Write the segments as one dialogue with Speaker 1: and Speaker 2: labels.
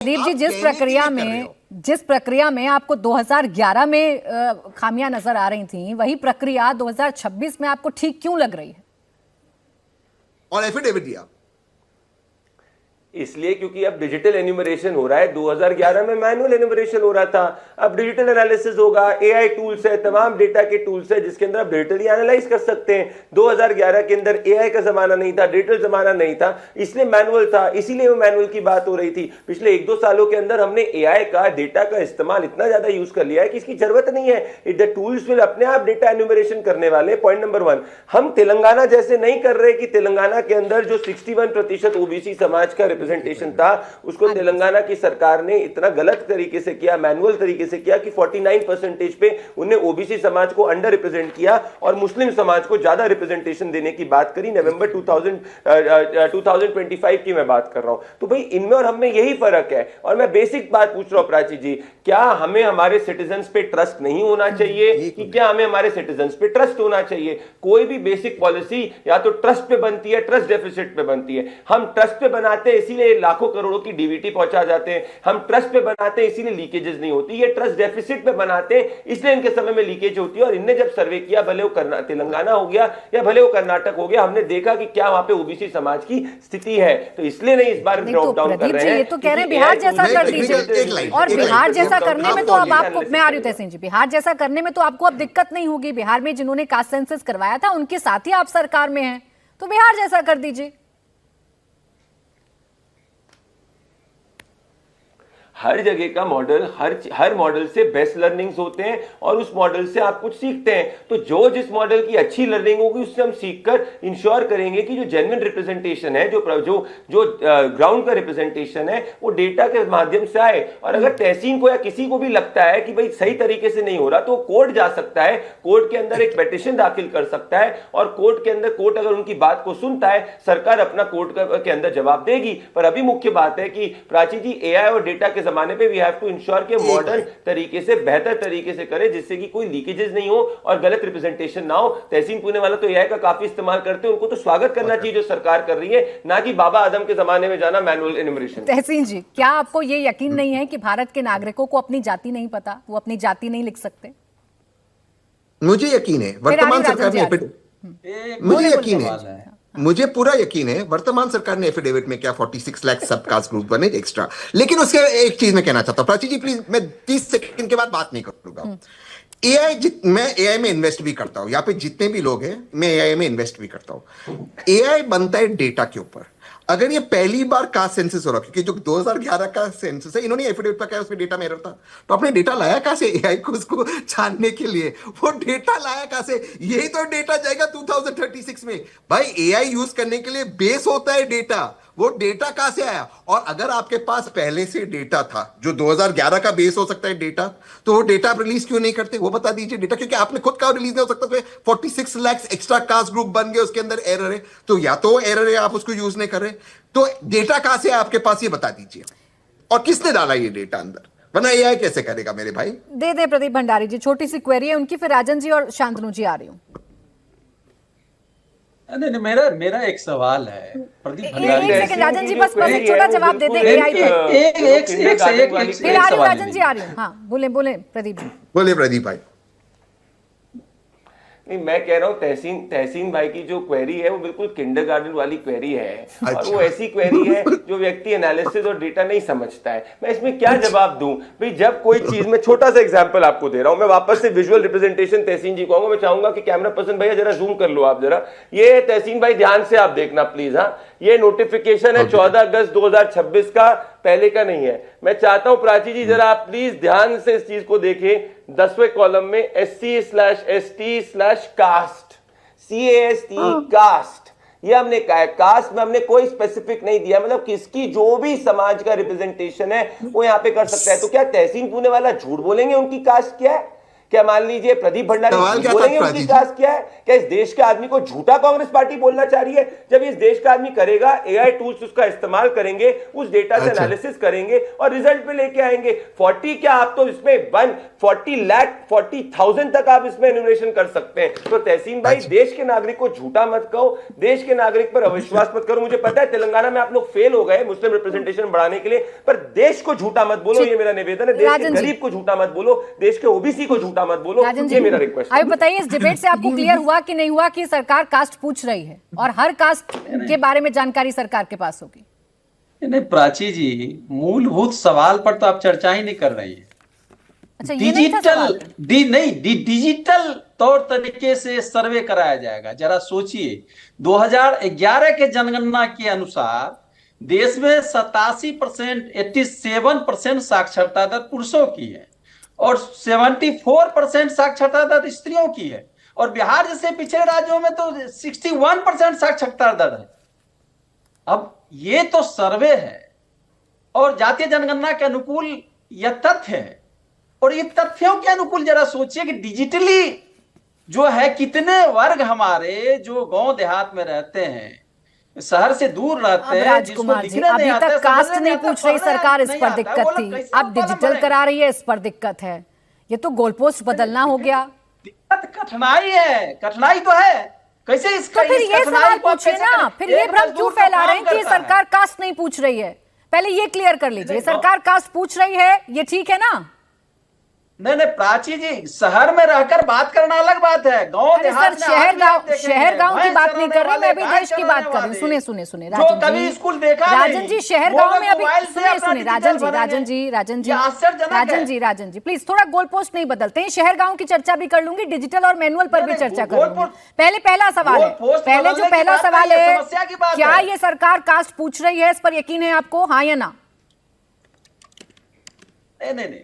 Speaker 1: प्रदीप जी, जिस प्रक्रिया में आपको 2011 में खामियां नजर आ रही थी, वही प्रक्रिया 2026 में आपको ठीक क्यों लग रही है?
Speaker 2: और एफिडेविट दिया
Speaker 3: इसलिए क्योंकि अब डिजिटल एन्यूमरेशन हो रहा है। 2011 में मैनुअल एन्यूमरेशन हो रहा था, अब डिजिटल एनालिसिस होगा। एआई टूल्स है, तमाम डेटा के टूल्स है जिसके अंदर आप डिजिटली एनालाइज कर सकते हैं। 2011 के अंदर एआई का जमाना नहीं था, डिजिटल जमाना नहीं था, इसलिए मैनुअल था, इसीलिए वो मैनुअल की बात हो रही थी। पिछले 1-2 सालों के अंदर हमने एआई का, डेटा का इस्तेमाल इतना ज्यादा यूज कर लिया है कि इसकी जरूरत नहीं है। द टूल्स विल अपने आप डेटा एन्यूमरेशन करने वाले। पॉइंट नंबर 1, हम तेलंगाना जैसे नहीं कर रहे कि तेलंगाना के अंदर जो 61% ओबीसी समाज का रिप्रेजेंटेशन था, उसको तेलंगाना की सरकार ने इतना गलत तरीके से किया, मैनुअल तरीके से किया कि 49% पे उन्हें ओबीसी समाज को अंडर रिप्रेजेंट किया और मुस्लिम समाज को ज्यादा रिप्रेजेंटेशन देने की बात करी। नवंबर 2025 की मैं बात कर रहा हूं। तो भाई इनमें और हमें यही फर्क है। और मैं बेसिक बात पूछ रहा हूं प्राची जी, क्या हमें हमारे सिटीजन्स पे ट्रस्ट नहीं होना चाहिए कि क्या हमें हमारे सिटीजन्स पे ट्रस्ट होना चाहिए? कोई भी बेसिक पॉलिसी या तो ट्रस्ट पे बनती है, ट्रस्ट डेफिसिट पे बनती है। हम ट्रस्ट पे बनाते हैं इसीलिए लाखों करोड़ों की डीबीटी पहुंचा जाते हैं, हम ट्रस्ट पे बनाते हैं इसीलिए लीकेजेस नहीं होती। ये ट्रस्ट डेफिसिट पे बनाते हैं इसलिए इनके समय में लीकेज होती है। और इनने जब सर्वे किया, भले वो तेलंगाना हो गया या भले वो कर्नाटक हो गया, हमने देखा कि क्या वहां पे ओबीसी समाज की स्थिति है। तो इसलिए नहीं इस बार ड्रॉप डाउन कर रहे हैं।
Speaker 1: ये तो कह रहे हैं बिहार जैसा कर दीजिए, और बिहार जैसा करने में तो अब आपको, मैं आ रही हूं तहसीन जी, बिहार जैसा करने में तो आपको अब दिक्कत नहीं होगी। बिहार में जिन्होंने कास्ट सेंसस करवाया था उनके साथ ही आप सरकार में हैं, तो बिहार जैसा कर दीजिए।
Speaker 3: हर जगह का मॉडल, हर मॉडल से बेस्ट लर्निंग्स होते हैं और उस मॉडल से आप कुछ सीखते हैं। तो जो जिस मॉडल की अच्छी लर्निंग होगी उससे हम सीखकर इंश्योर करेंगे कि जो जेन्युइन रिप्रेजेंटेशन है, जो ग्राउंड का रिप्रेजेंटेशन है, वो डेटा के माध्यम से आए। और अगर तहसीन को या किसी को भी लगता है कि भाई सही तरीके से नहीं हो रहा, तो कोर्ट जा सकता है, कोर्ट के अंदर एक पिटीशन दाखिल कर सकता है और कोर्ट के अंदर, कोर्ट अगर उनकी बात को सुनता है, सरकार अपना कोर्ट के अंदर जवाब देगी। पर अभी मुख्य बात है कि प्राची जी, एआई और डेटा के जमाने पे वी हैव टू इंश्योर के मॉडर्न तरीके से, बेहतर तरीके से करें जिससे कि कोई लीकेजेस नहीं हो और गलत रिप्रेजेंटेशन ना हो। तहसीन पुणे वाला तो एआई का काफी इस्तेमाल करते हैं, उनको तो स्वागत करना चाहिए जो सरकार कर रही है, ना कि बाबा आदम के जमाने में जाना मैनुअल एन्यूमरेशन।
Speaker 1: तहसीन जी, क्या आपको ये यकीन नहीं है कि भारत के नागरिकों को अपनी जाति नहीं पता, वो अपनी जाति नहीं लिख सकते?
Speaker 2: मुझे यकीन है वर्तमान सरकार ने, मुझे पूरा यकीन है वर्तमान सरकार ने एफिडेविट में क्या 46 लाख सब कास्ट ग्रुप बने एक्स्ट्रा। लेकिन उसके एक चीज मैं कहना चाहता हूं प्राची जी, प्लीज, मैं 30 सेकंड के बाद बात नहीं करूंगा। मैं एआई में इन्वेस्ट भी करता हूं, यहाँ पे जितने भी लोग हैं मैं एआई में इन्वेस्ट भी करता हूं। एआई बनता है डेटा के ऊपर। अगर ये पहली बार कास्ट सेंसस हो रहा, क्योंकि जो 2011 का सेंसस है, इन्होंने एफिडेविट पर क्या उसमें डेटा में एरर था, तो अपने डेटा लाया कहां से एआई को उसको छानने के लिए? वो डेटा लाया कहां से? यही तो डेटा जाएगा 2036 में। भाई एआई यूज करने के लिए बेस होता है डेटा, वो डेटा कहां से आया? और अगर आपके पास पहले से डेटा था जो 2011 का बेस हो सकता है डेटा, तो वो डेटा आप रिलीज क्यों नहीं करते? वो बता दीजिए डेटा, क्योंकि आपने खुद का रिलीज नहीं हो सकता। 46 लाख एक्स्ट्रा कास्ट ग्रुप बन गए, उसके अंदर एरर है, तो या तो एरर है आप उसको यूज नहीं कर रहे, तो डेटा कहां से आपके पास ये बता दीजिए, और किसने डाला ये डेटा अंदर? वरना एआई कैसे करेगा मेरे भाई?
Speaker 1: दे प्रदीप भंडारी जी, छोटी सी क्वेरी है उनकी, फिर राजन जी और शांतनु जी आ रही हूं।
Speaker 4: नहीं, मेरा एक सवाल है प्रदीप भंडारी।
Speaker 1: एक सेकंड राजन जी, बस एक छोटा जवाब दे दें एआई पे। फिर आ रही हूं राजन जी, आ रही हूं। हाँ बोले प्रदीप जी।
Speaker 2: बोले प्रदीप भाई।
Speaker 3: नहीं, मैं कह रहा हूँ तहसीन भाई की जो क्वेरी है वो बिल्कुल किंडरगार्टन वाली क्वेरी है। और वो ऐसी क्वेरी है जो व्यक्ति एनालिसिस और डेटा नहीं समझता है। मैं इसमें क्या जवाब दूं भाई? जब कोई चीज में, छोटा सा एग्जांपल आपको दे रहा हूं, मैं वापस से विजुअल रिप्रेजेंटेशन तहसीन जी कहूंगा। मैं चाहूंगा कि कैमरा पर्सन भैया जरा जूम कर लो आप जरा। ये तहसीन भाई ध्यान से आप देखना प्लीज। हाँ, ये नोटिफिकेशन है 14 अगस्त 2026 का, पहले का नहीं है। मैं चाहता हूं प्राची जी जरा आप प्लीज ध्यान से इस चीज को देखें। 10वें कॉलम में SC/ST/कास्ट, CAST कास्ट, ये हमने कहा है। कास्ट में हमने कोई स्पेसिफिक नहीं दिया, मतलब किसकी जो भी समाज का रिप्रेजेंटेशन है वो यहां पे कर सकता है। तो क्या तहसीन पुणे वाला झूठ बोलेंगे उनकी कास्ट क्या है? क्या मान लीजिए प्रदीप भंडारी
Speaker 2: सवाल क्या था,
Speaker 3: बोलेंगे
Speaker 2: प्राची
Speaker 3: उनकी
Speaker 2: जी?
Speaker 3: कास्ट क्या है? क्या इस देश के आदमी को झूठा कांग्रेस पार्टी बोलना चाह रही है? जब इस देश का आदमी करेगा, एआई टूल्स उसका इस्तेमाल करेंगे, उस डेटा से
Speaker 2: अच्छा।
Speaker 3: एनालिसिस करेंगे और रिजल्ट पे लेके आएंगे। 40 क्या, आप तो इसमें 40,40,000 तक आप इसमें एनुमरेशन कर सकते हैं। तो तहसीन भाई,
Speaker 2: अच्छा।
Speaker 3: देश के नागरिक को झूठा मत कहो, देश के नागरिक पर अविश्वास मत करो। मुझे पता है तेलंगाना में आप लोग फेल हो गए मुस्लिम रिप्रेजेंटेशन बढ़ाने के लिए, पर देश को झूठा मत बोलो, ये मेरा निवेदन है। देश के
Speaker 1: राजन जी।
Speaker 3: गरीब को झूठा मत बोलो, देश के ओबीसी को झूठा मत बोलो,
Speaker 1: राजन
Speaker 3: ये मेरा रिक्वेस्ट है।
Speaker 1: अभी बताइए, इस डिबेट से आपको क्लियर हुआ कि नहीं हुआ कि सरकार कास्ट पूछ रही है और हर कास्ट के बारे में जानकारी सरकार के पास होगी?
Speaker 4: नहीं प्राची जी, मूलभूत सवाल पर तो आप चर्चा ही नहीं कर रही है।
Speaker 1: अच्छा, ये नहीं था सवाल?
Speaker 4: डिजिटल तौर तरीके से सर्वे कराया जाएगा। जरा सोचिए, 2011 के जनगणना के अनुसार देश में 87%, 87% साक्षरता दर पुरुषों की है और 74% साक्षरता दर स्त्रियों की है, और बिहार जैसे पिछड़े राज्यों में तो 61% साक्षरता दर है। अब ये तो सर्वे है और जातीय जनगणना के अनुकूल यह तथ्य है, और ये तथ्यों के अनुकूल जरा सोचिए कि डिजिटली जो है कितने वर्ग हमारे जो गांव देहात में रहते हैं, शहर से दूर रहते हैं,
Speaker 1: राजकुमार जी, अभी तक कास्ट नहीं पूछ रही सरकार, इस पर दिक्कत थी। अब डिजिटल करा रही है, इस पर दिक्कत है। ये तो गोलपोस्ट बदलना हो गया।
Speaker 4: दिक्कत कठिनाई है, कठिनाई तो है। कैसे इसका,
Speaker 1: तो फिर ये सवाल पूछिए ना, फिर ये भ्रम क्यों फैला रहे हैं कि सरकार कास्ट नहीं पूछ रही है? पहले ये क्लियर कर लीजिए, सरकार कास्ट पूछ रही है, ये ठीक है ना?
Speaker 4: नहीं प्राची जी, शहर में रहकर बात करना अलग बात है। गांव देहात में
Speaker 1: शहर गांव की बात नहीं कर रही, मैं अभी देश की बात कर रही हूँ। सुने राजन जी,
Speaker 4: स्कूल देखा
Speaker 1: राजन जी, शहर गांव में अभी सुने राजन जी प्लीज थोड़ा गोल पोस्ट नहीं बदलते हैं। शहर गांव की चर्चा भी कर लूंगी, डिजिटल और मैनुअल पर भी चर्चा करूंगी। पहला सवाल है, पहला सवाल है, क्या ये सरकार कास्ट पूछ रही है? इस पर यकीन है आपको, हाँ या ना?
Speaker 4: नहीं,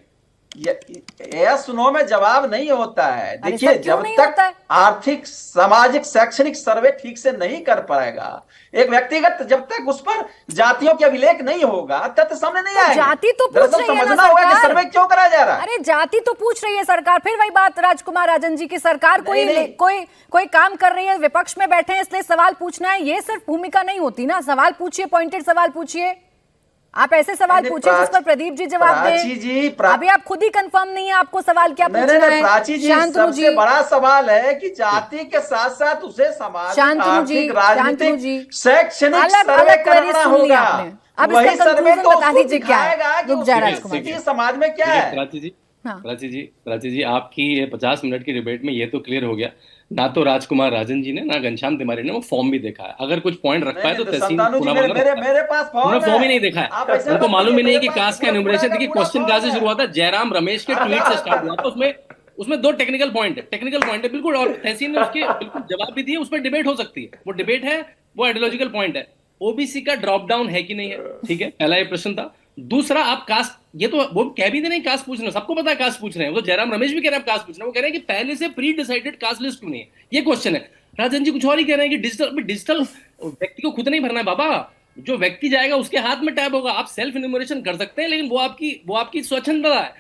Speaker 4: यस नो में जवाब नहीं होता है। देखिए, जब तक आर्थिक, सामाजिक, शैक्षणिक सर्वे ठीक से नहीं कर पाएगा एक व्यक्तिगत, जब तक उस पर जातियों के अभिलेख नहीं होगा, तत्व सामने नहीं आएगा।
Speaker 1: जाति तो पूछ रही है ना सरकार,
Speaker 4: सर्वे क्यों कराया जा रहा है?
Speaker 1: अरे जाति तो पूछ रही है सरकार। फिर वही बात राजकुमार राजन जी की, सरकार कोई काम कर रही है, विपक्ष में बैठे हैं इसलिए सवाल पूछना है, ये सिर्फ भूमिका नहीं होती ना। सवाल पूछिए, पॉइंटेड सवाल पूछिए। आप ऐसे सवाल पूछिए जिस पर प्रदीप जी जवाब दें। अभी आप खुद ही कंफर्म नहीं है आपको सवाल क्या पूछना है।
Speaker 4: प्राची जी, सबसे बड़ा सवाल है कि जाति के साथ साथ उसे समाज, आर्थिक, राजनीतिक, शैक्षणिक सर्वे करना होगा।
Speaker 1: अब इसका कंक्लूजन बता दीजिए क्या है। रुक जा
Speaker 4: राजकुमार जी, समाज में क्या है?
Speaker 5: प्राची जी, आपकी ये 50 मिनट की डिबेट में ये तो क्लियर हो गया, ना तो राजकुमार राजन जी ने, ना घनश्याम तिवारी ने वो फॉर्म भी देखा है। अगर कुछ पॉइंट रख पाए तो तहसीन
Speaker 4: मेरे पास
Speaker 5: फॉर्म ही नहीं देखा है, उनको मालूम ही नहीं है कि कास्ट का एन्यूमरेशन। देखिए, क्वेश्चन कहां से शुरू हुआ था? जयराम रमेश के ट्वीट से स्टार्ट हुआ था। उसमें 2 टेक्निकल पॉइंट है बिल्कुल, और तहसीन ने उसके बिल्कुल जवाब भी दिए। उस पर डिबेट हो सकती है, वो डिबेट है, वो आइडियोलॉजिकल पॉइंट है। ओबीसी का ड्रॉप डाउन है कि नहीं है, ठीक है, पहला ये प्रश्न था। दूसरा, आप कास्ट, ये तो वो कह भी दे नहीं कास्ट पूछ रहे हैं, सबको पता है कास्ट पूछ रहे हैं। वो जयराम रमेश भी कह रहे हैं कास्ट पूछ रहे हैं, वो कह रहे हैं कि पहले से प्री डिसाइडेड कास्ट लिस्ट क्यों नहीं है, ये क्वेश्चन है। राजन जी कुछ और ही कह रहे हैं कि डिजिटल व्यक्ति को खुद नहीं भरना है बाबा, जो व्यक्ति जाएगा उसके हाथ में टैब होगा। आप सेल्फ इन्यूमरेशन कर सकते हैं, लेकिन वो आपकी स्वच्छंदता है।